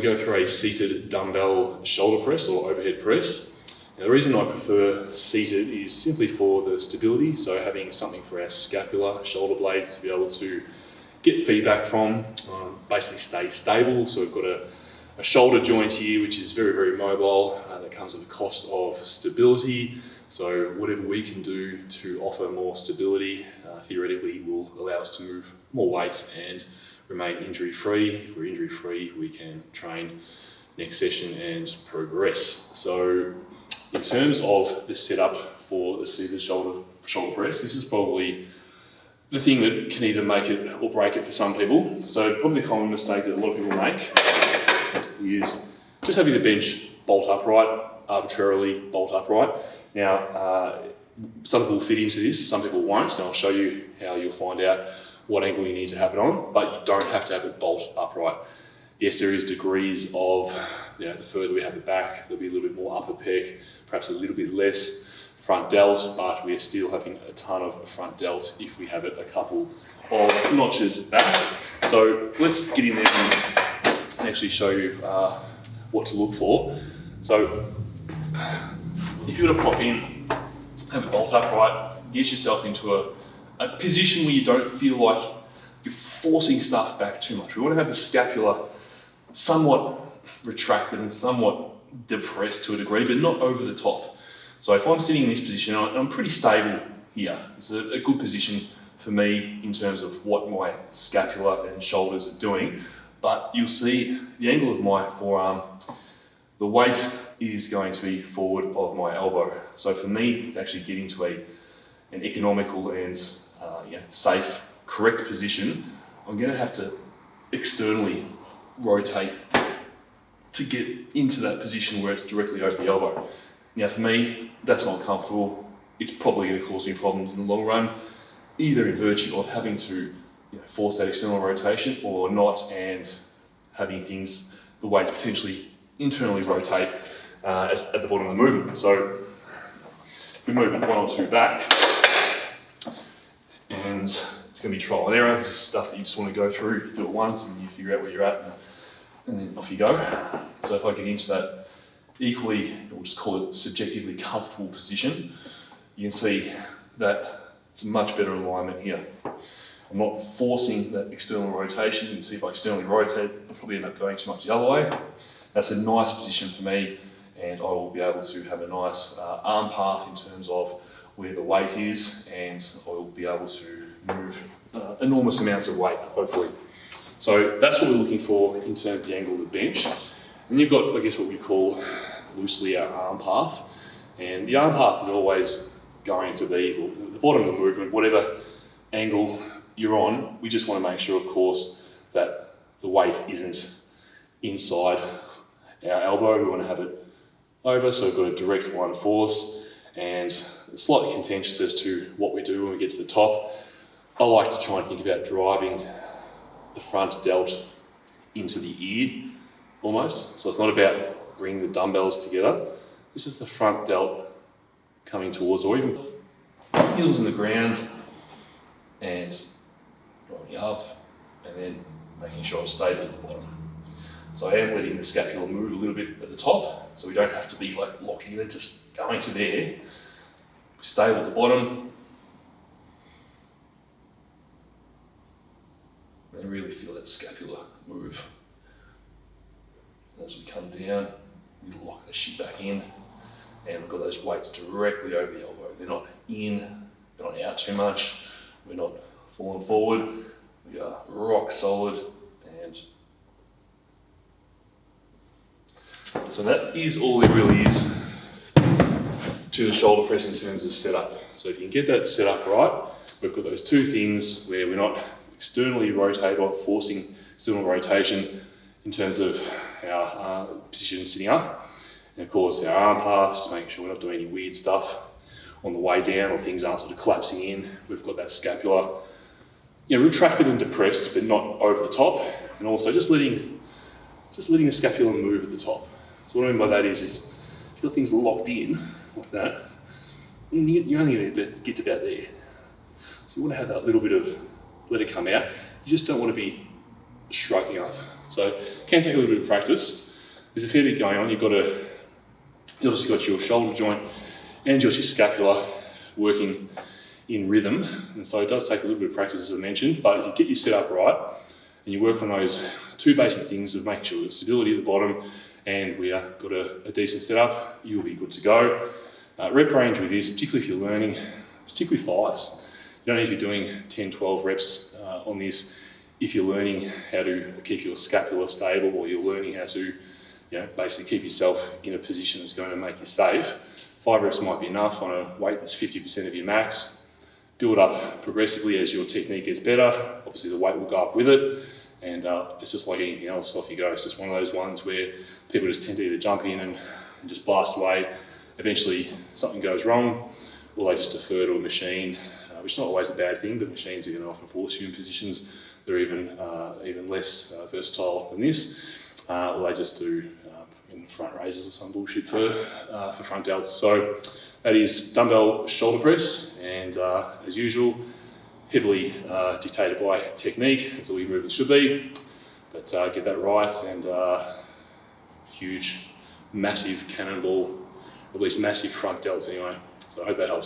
going to go through a seated dumbbell shoulder press or overhead press. Now, the reason I prefer seated is simply for the stability, so having something for our scapula, shoulder blades to be able to get feedback from, basically stay stable. So we've got a shoulder joint here which is very, very mobile, that comes at the cost of stability. So whatever we can do to offer more stability, theoretically will allow us to move more weight and remain injury free. If we're injury free, we can train next session and progress. So in terms of the setup for the seated shoulder press, this is probably the thing that can either make it or break it for some people. So probably the common mistake that a lot of people make is just having the bench bolt upright, arbitrarily bolt upright. Now, some people will fit into this, some people won't, so I'll show you how you'll find out what angle you need to have it on, but you don't have to have it bolt upright. Yes, there is degrees of, the further we have it back, there'll be a little bit more upper pec, perhaps a little bit less front delt, but we're still having a ton of front delt if we have it a couple of notches back. So let's get in there and actually show you what to look for. So if you were to pop in, have it bolt upright, get yourself into a position where you don't feel like you're forcing stuff back too much. We want to have the scapula somewhat retracted and somewhat depressed to a degree, but not over the top. So if I'm sitting in this position, I'm pretty stable here. It's a good position for me in terms of what my scapula and shoulders are doing. But you'll see the angle of my forearm, the weight is going to be forward of my elbow. So for me, it's actually getting to an economical and safe, correct position. I'm going to have to externally rotate to get into that position where it's directly over the elbow. Now for me, that's not comfortable. It's probably going to cause me problems in the long run, either in virtue of having to force that external rotation or not, and having the weights potentially internally rotate at the bottom of the movement. So if we move it one or two back, and it's going to be trial and error. This is stuff that you just want to go through, do it once and you figure out where you're at, and then off you go. So if I get into that equally, we'll just call it subjectively comfortable position, you can see that it's a much better alignment here. I'm not forcing that external rotation. You can see if I externally rotate, I'll probably end up going too much the other way. That's a nice position for me, and I will be able to have a nice arm path in terms of where the weight is, and I will be able to move enormous amounts of weight, hopefully. So that's what we're looking for in terms of the angle of the bench. And you've got, I guess, what we call loosely our arm path. And the arm path is always going to be the bottom of the movement, whatever angle you're on. We just want to make sure, of course, that the weight isn't inside our elbow. We want to have it over, so we've got a direct line of force. And it's slightly contentious as to what we do when we get to the top. I like to try and think about driving the front delt into the ear, almost. So it's not about bringing the dumbbells together. This is the front delt coming towards, or even heels in the ground and going up, and then making sure I'm stable at the bottom. So I am letting the scapula move a little bit at the top, so we don't have to be like locked in, just going to there. Stable at the bottom. And really feel that scapula move. As we come down, we lock the shit back in, and we've got those weights directly over the elbow. They're not in, they're not out too much. We're not falling forward. We are rock solid, and so that is all there really is to the shoulder press in terms of setup. So if you can get that set up right, we've got those two things where we're not externally rotated or forcing external rotation in terms of our position sitting up. And of course our arm path, just making sure we're not doing any weird stuff on the way down or things aren't sort of collapsing in. We've got that scapula retracted and depressed, but not over the top. And also just letting the scapula move at the top. So what I mean by that is if you've got things locked in like that, you're only going to get to about there. So you want to have that little bit of let it come out. You just don't want to be shrugging up So it can take a little bit of practice. There's a fair bit going on. You've obviously got your shoulder joint and your scapula working in rhythm, and so it does take a little bit of practice, as I mentioned, but if you get your setup right and you work on those two basic things of making sure there's stability at the bottom and we have got a decent setup, you'll be good to go. Rep range with this, particularly if you're learning, stick with 5s. You don't need to be doing 10, 12 reps on this if you're learning how to keep your scapula stable, or you're learning how to basically keep yourself in a position that's going to make you safe. 5 reps might be enough on a weight that's 50% of your max. Build up progressively as your technique gets better. Obviously the weight will go up with it, and it's just like anything else, off you go. It's just one of those ones where people just tend to either jump in and just blast away. Eventually something goes wrong, or they just defer to a machine, which is not always a bad thing, but machines are going to often force you in positions that are even less versatile than this, or they just do front raises or some bullshit for front delts. So that is dumbbell shoulder press, and as usual, heavily dictated by technique, as all your movements should be, but get that right, and huge, massive cannonball, or at least massive front delts anyway. So I hope that helps.